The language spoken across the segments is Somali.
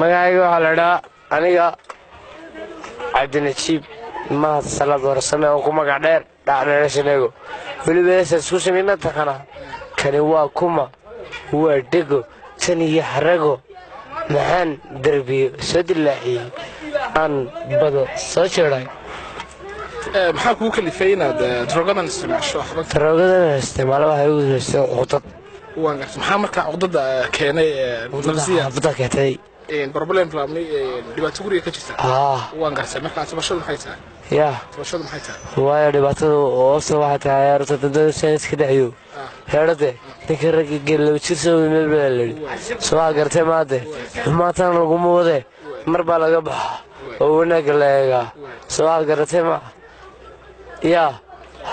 magacayga waxaa la idhaa aniga cabdinajiib mahad salad warsame oo ku magac dheer dhacdheerashaneego weliba heesaas ku samey ma taqanaa kani waa kuma waa dhego tan iyo xarago maxaan derbiyo soo dilaaxiyey aan bado soo jeedhay maxaa kugu kalifay inaad daroogadan isticmaasho daroogadan isticmaalo waxay ugu haysteen cuqdad waan gartay maxaa markaa cuqdada keenay nafsiya cuqdada keentay problem family dhibaato guriga ka jirta waan gartay markaa tabashadu maxay tahay tabashadu maxay tahay waayo dhibaatadu hoose waxay tahay horta dadada saynis ka dhaxyo heerade ninka ragga gelo jirso meel baa la yidhi soo waa gartay maade xumaatan laguma wade mar baa laga baxa oo wanaagga la eegaa soo waa gartay ma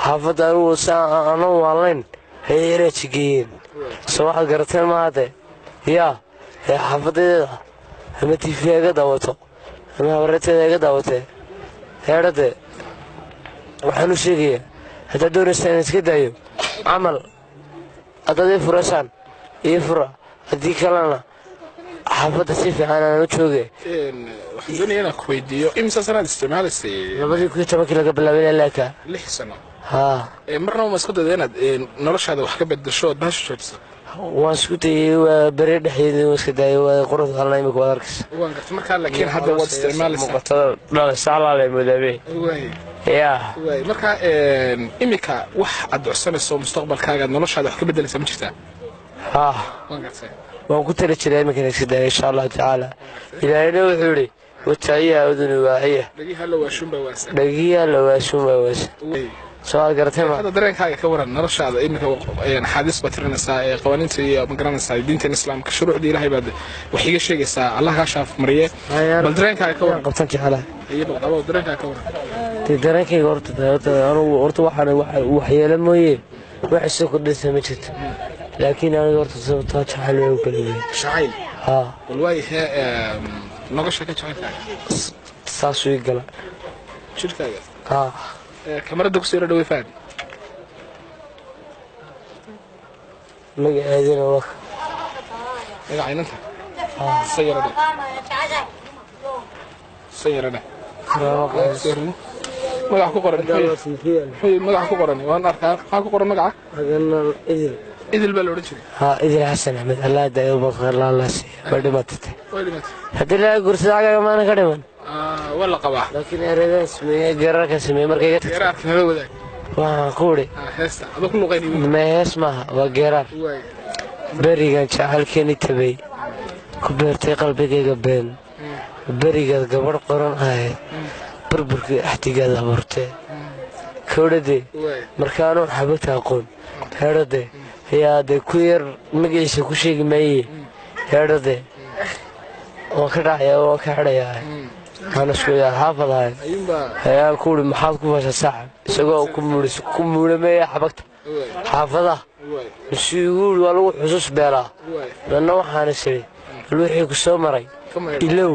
xaafadda anugu aanan waalayn hay ereejigeyeen soo waxaad garatay maade xaafadeeda ama tiifiya iga daawato ama habareeteeda iga daawatee heedhade waxaan u sheegayaa haddaad doonaysaa inaan iska daayo camal haddaad ii furaysaan ii fura haddii kalena xaafadda si fiican aan u jooge waxaan doonaya inaan ku weydiiyo imisa sanaad isticmaalaysay 2010 laga bilaabay ilaa 6 sano marnaba ma isku dayday inaad noloshaada wax ka bedesho ood bahasha joojiso waan isku dayay waa bere dhexdeeda waan iska daayay waa qurux qalna imika waad arkaysa waan gartay markaa laakiin hadda waad isticmaalaysaa muuqatada dhalisaalaale mudaabe markaa imika wax aad codsanayso mustaqbalkaaga noloshaada wax ka bedelaysaa ma jirtaa waan gartay waan ku tala jiray iminkan iska daaya insha allahu tacaala ilaahayna wuxuu yidhi wataayaha uduni waaciya dhagiyaa la waashuun baa waasa soo aad garatay ma hadda dareenkaaga ka waran noloshaada iminka xaadiis baad tirinaysaa qawaaniinta iyo ma garanaysaa diintan islaamka shuruucda ilaahay baad wax iga sheegaysaa allah kaa shaaf mariye bal dareenkaaga ka waran qabtan jecelahay qabo dareenkaaga ka waran dareenkayga anugu horta waxaan waxyeelo mooye wax isoo kordhinsa ma jirto laakiin aniga horta sababtaa jacayl way u kala weyn jacayl bal waayahe noga sheeka jacaylkaaga saasuu ii gala jirkaaga kamarada kusoo dhawey faad magaceedina waa magacaynanta sayarada magac ku qoran magac ku qoran waan arkaa maxaa ku qoran magaca idil baa la odhan jiray idil xasan axmed allah daayo bakar laalaasi waa dhimatay haddii laga guursada cagaga maana ka dhiman waa la qabaa laakiin ereydaan sameeyey geerarka sameeyey markay iga tagtay nala wadaag waxaan ku udhi heesta adoo ku luqaynay ma hees maaha waa geeraar berigan jacaylkeeni tabay ku beertay qalbigayga been berigaad gabadh qoran ahayd burburkii axtigaad abuurtee kowdhadee markaanuu xabagta aqoon heedhade ayaa dee ku yar magaciisa ku sheegi maayee heedhade waan ka dhacaya waan ka xidhayaa waxaan isku xaafad ahay ayaan ku udhi maxaad ku fasha saaxib isagoo ku muudhameeya xabagta xaafadaha misuu igu udhi waa lagu xusuus beelaa danna waxaan isiri bal wixii ku soo maray ilow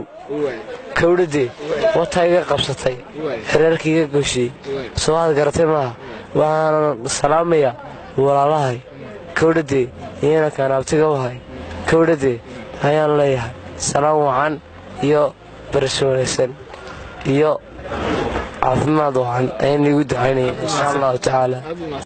kowdhadee wataa iga qabsatay xereerka iga goshiyey soo aad garatay maaha waxaan salaamayaa walaalahay kowdhadee iyana kaan abtiga u hay kowdhadee ayaan leeyahay salaam wacan iyo barasho wanaagsan iyo caafimaad wacan ayaan iigu ducaynaya insha allahu tacaala